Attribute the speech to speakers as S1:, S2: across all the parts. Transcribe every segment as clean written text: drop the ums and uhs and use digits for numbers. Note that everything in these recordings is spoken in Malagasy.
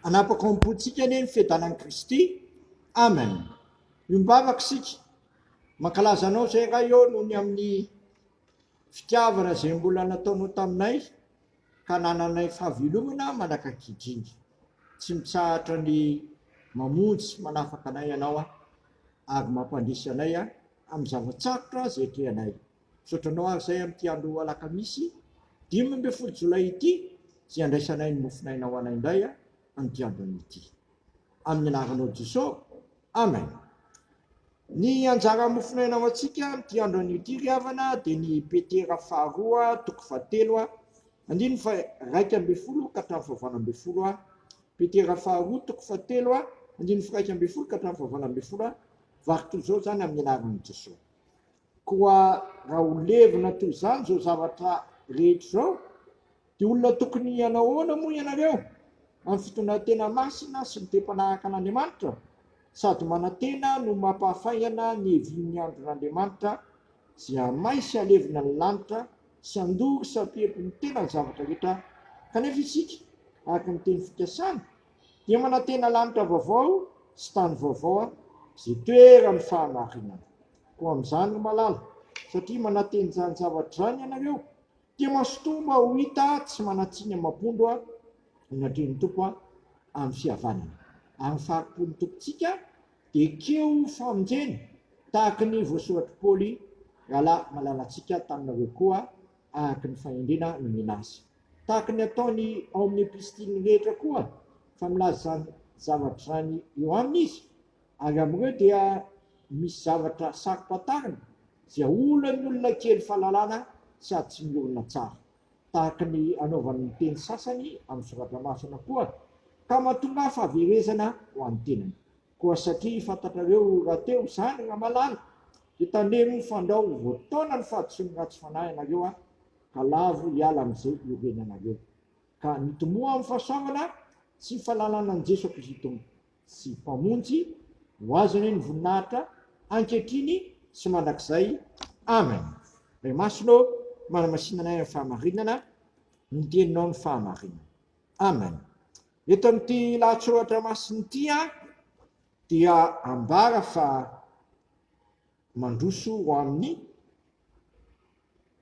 S1: Anapaka-ompontsika anie ny fiadanan'i Kristy. Amen. Iombavaka sika, mankalaza anao zay raha eo noho ny amin'ny fitiavana zay mbola nataonao taminay, ka nananay fahavelomana manakakidriny. Tsy mitsahatra ny mamonjy manafaka anay ianao ary mampandrisy anay amin'ny zavatsarotra zay treanay. Misaotranao ary zay amin'ity andro alakamisy 15 Jolay ity, zay andraisanay ny mofinainao anay indray amin'ity androan'ity. Amin'ny anaranao Jesosy. Amen. Ny anjara mofinainao antsika amin'ity androan'ity ry havana dia ny Petera 2:7 andiny fa 1:20 ka hatramin'ny 20. Petera 2:7 andiny fa 1:20 ka hatramin'ny 20. Varotro zao zany amin'ny anaran'i Jesosy. Koa raha ho levina toy izany zao zavatra rehetra zao, dia olona tokony ianao ahoana moa ianareo amin'ny fitondran-tena masina sy ny te-panahaka an'Andriamanitra, sady manantena no mampahafaingana ny hevian'ny andron'Andriamanitra zay amaisy alevina ny lanitra sy andory sy ampiepin'ny tena ny zavatra rehetra. Kanefa isika, araka ny teny fikasana, dia manantena lanitra vaovao sy tany vaovao zay toerany fahamarinana. Koa amin'izany no malala, satria manantena izany zavatra izany ianareo, dia masotomba ho hita tsy manatsiny amam-pondo natrehan'ny Tompo amin'ny fihavanana. Amin'ny faripon'ny tompontsika dia keo famonjena tahaka ny voasoratra Paoly rahalahy malalantsika taminareo koa araka ny fahendrena no minazy. Tahaka ny ataony ao amin'ny epistily rehetra koa fa milaza izany zavatra izany eo amin'izy, ary amin'ireo dia misy zavatra sarim-patarina zay olan'ny olona kely fahalalana sady tsy ny olona tsara, tahaka ny anaovan'ny teny sasany amin'ny soratra masina koa, ka mahatonga fahaverezana ho an'ny tenany. Koa satria fantatrareo raha teo izany raha malala, dia tandremo fandao voataona ny fahadisoan'ny ratsy fanahy ianareo ka lavo hiala amin'izay iorenanareo, ka nitomoa amin'ny fahasoavana sy ny fahalalana an'i Jesosy Kristy sy mpamonjy ho azony ny voninahitra ankehitriny sy mandrakizay. Amen. Ray masonao manamasinanay amin'ny fahamarinana, ny teninao ny fahamarinana. Amen. Eto amin'ity lahatsoratra masina ity dia ambara fa mandroso ho amin'ny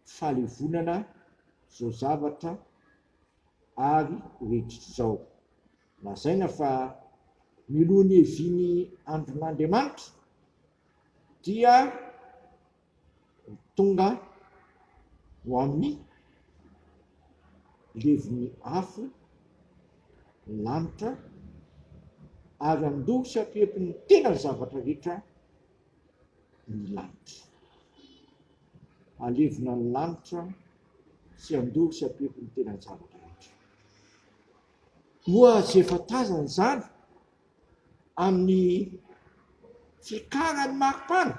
S1: fahalevonana zao zavatra ary rehetra zao. Lazaina fa milohany heviany andron'Andriamanitra dia tonga ho amin'ny levony afo lanitra ary andory sy ampiepin'ny tena ny zavatra rehetra ny lanitra. Alevina ny lanitra sy andory sy ampiepin'ny tena ny zavatra rehetra. Moa tsy efa tazana izany amin'ny fiakarany maripana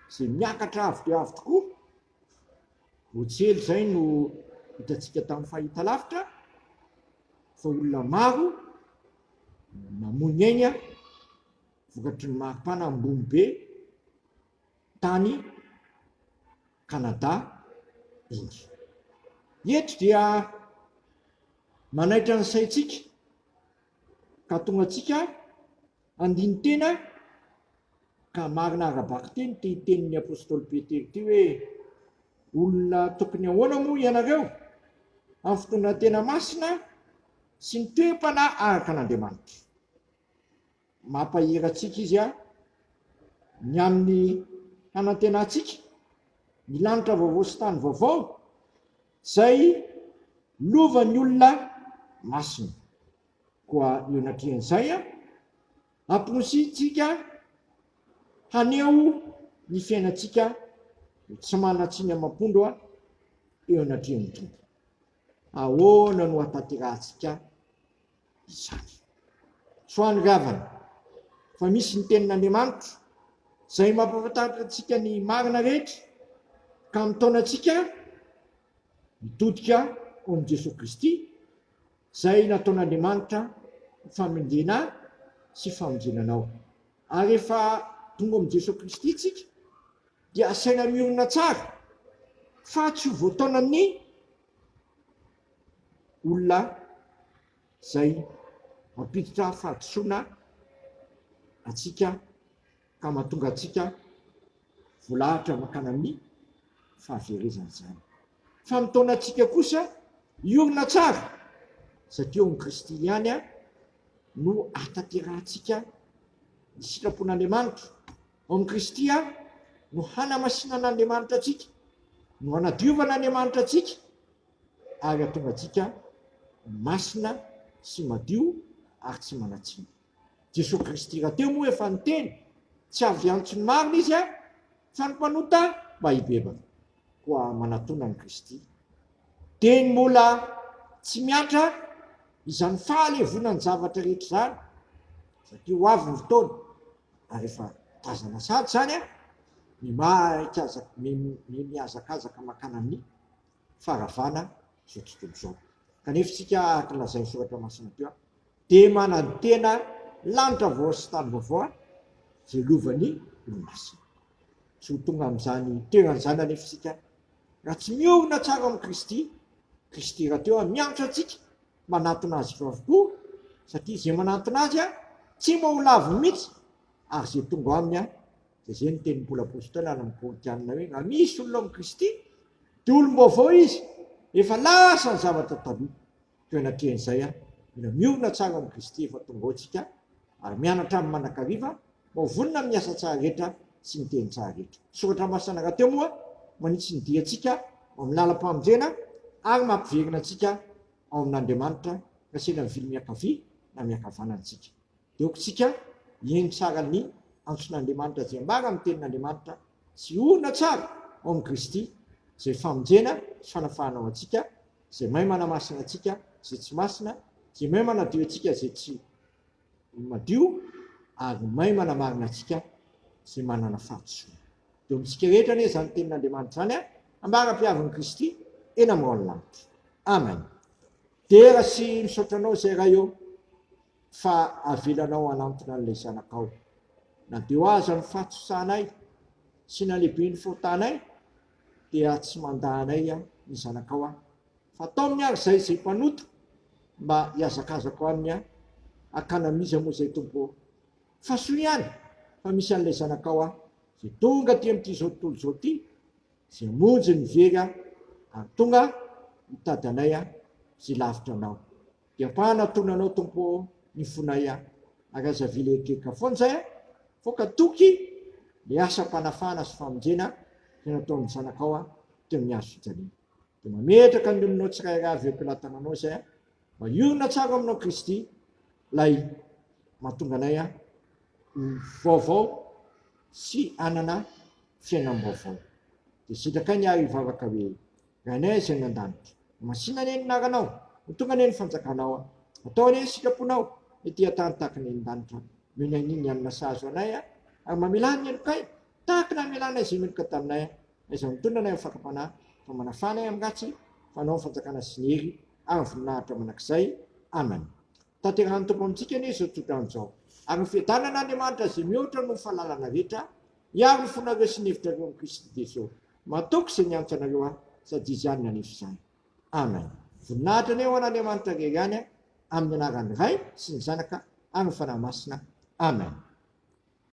S1: zay miakatra avo dia avo tokoa. Voatsely izay no hitantsika tamin'ny fahitalavitra fa olona maro mamoy aina vokatry ny maripana ambony be tany Kanada iny. Eto dia manaitra ny saintsika ka tonga antsika andiny tena ka marina arabaka teny tenin'ny apôstôly Petera ity hoe olona tokony ahoana moa ianareo amin'ny fitondran-tena masina sy ny toe-panahy araka an'Andriamanitra. Mampaherantsika izy ny amin'ny hanantenantsika ny lanitra vaovao sy tany vaovao zay lovan'ny olona masina. Koa eo anatrehan'izay amporisitsika haneho ny fiainantsika tsy manatsiny amam-pondo eo anatrehan'ny Tompo. Ahoana no hatanterantsika izany? Soany ravana fa misy ny tenin'Andriamanitra zay mampahafantaritra antsika ny marina rehetra ka mitaona antsika mitodika ho an'i Jesosy Kristy zay nataon'Andriamanitra famendrena sy famonjenanao. Ary rehefa tonga amin'i Jesosy Kristy tsika dia asaina miorina tsara fa tsy ho voataonan'ny olona zay mampiditra fahadisoana atsika ka mahatonga atsika voalahatra makana amin'ny fahaverezana zany. Fa mitaona atsika kosa iorina tsara satria eo Kristy ihany no ahatanterahantsika ny sitrapon'Andriamanitra. Ao Kristy no hanamasinan'Andriamanitra atsika, no hanadiovan'Andriamanitra atsika, ary ahatonga atsika masina sy madio ary tsy manatsiny. Jesosy Kristy raha teo moa efa niteny, tsy avy antso ny marina izy fa ny mpanota mba hibebaka. Koa manatona ny Kristy. Teny mbola tsy miatra izany fahalevonany zavatra rehetra zany, satria ho avy ny fotoana ary efa tazana sady zany miazakazaka makana amin'ny faravana zao tontolo zao. Kanefa tsika araka lazain'ny soratra masina teo, de manantena lanitra vao sy tany vaovao zay lovany olomasina. Tsy ho tonga amin'izany toeran'izany anefa tsika raha tsy miorina tsara amin'ny Kristy. Kristy raha teo mianatra atsika, manatona azy fa avokoa, satria zay manatona azy tsy mba ho lavo mihitsy, ary zay tonga aminy zay ny tenin'ny Paoly apôstôly any amin'ny Korinthiana hoe raha misy olona amin'ny Kristy dia olom-baovao izy, efa lasa ny zavatra taloha. Toenatrehan'izay mila miorina tsara amin'ny Kristy efa tonga ao tsika, ary mianatra amin'ny manakariva mba ho vonina amin'ny asa tsara rehetra sy ny teny tsara rehetra. Soratra masina raha teo moa manitsy ny diantsika ao amin'ny lalam-pamonjena ary mampiverina antsika ao amin'Andriamanitra ka sena mivily miankavia na miankavanantsika. Dia okotsika hiaino tsara ny antson'Andriamanitra zay ambara amin'ny tenin'Andriamanitra sy orina tsara ao amin'ny Kristy, zay famonjena sy fanafahana ao antsika, zay mahay manamasina antsika zay tsy masina, zay mahay manadio antsika zay tsy madio, ary mahay manamarina antsika zay manana fahadisoana. Dia amintsika rehetra anie zany tenin'Andriamanitra zany ambara-piavan'i Kristy eny amin'ny lanitra. Amen. Dera sy misaotranao zay raha eo fa avelanao anantona an'ilay zanakao. Na dia ho aza ny fahatsosanay sy na lehibe ny fahotanay dia tsy mandahanay ny zanakao fa atao amin'ny ary zay mpanota mba hiazakazako aminy akana miza moa zay tompo fa soa ihany fa misy an'ilay zanakao zay tonga ty amin'ity zao tontolo zao ty, zay monjy ny very ary tonga mitady anay zay lavitra anao. Dia mpanatonanao tompo ny fonay ary aza vily ekeka foana zay foka toky ny asa-panafana sy famonjena zay nataon'ny zanakao teo amin'ny hazo fijaliana. Dia mametraka ny olonao tsirairay avy am-pilatananao zay mba hiorina tsara aminao Kristy, lay mahatonga anay vaovao sy anana fiainam-baovao. Dia sitraka ny ary hivavaka hoe rainay zay ny an-danitra, masina ane ny naranao, ho tonga ane ny fanjakanao, atao ane ny sitraponao ety an-tany tahaka ny an-danitra. Mino an'iny anina sahazo anay ary mamelany ny anokay tahaka na amelanay zay meloka taminay, aiza mitondra anay amin'ny fakapanahy fa manafanay amin'ny ratsy fanao ny fanjakana sy ny hery ary voninahitra manakizay. Amen. Tanterahan'ny tompo amintsika anie zao tontolo zao, ary ny fiadanan'Andriamanitra zay mihoatra no fahalalana rehetra hiaro ny fonareo sy ny hevitrareo amin'ny Kristy Jesosy matoko zay niantso anareo sady izy ihany nanefa izany. Amen. Voninahitra aneo an'Andriamanitra rery ihany amin'ny anaran'ny Ray sy ny Zanaka ary ny fanahy masina. Amen.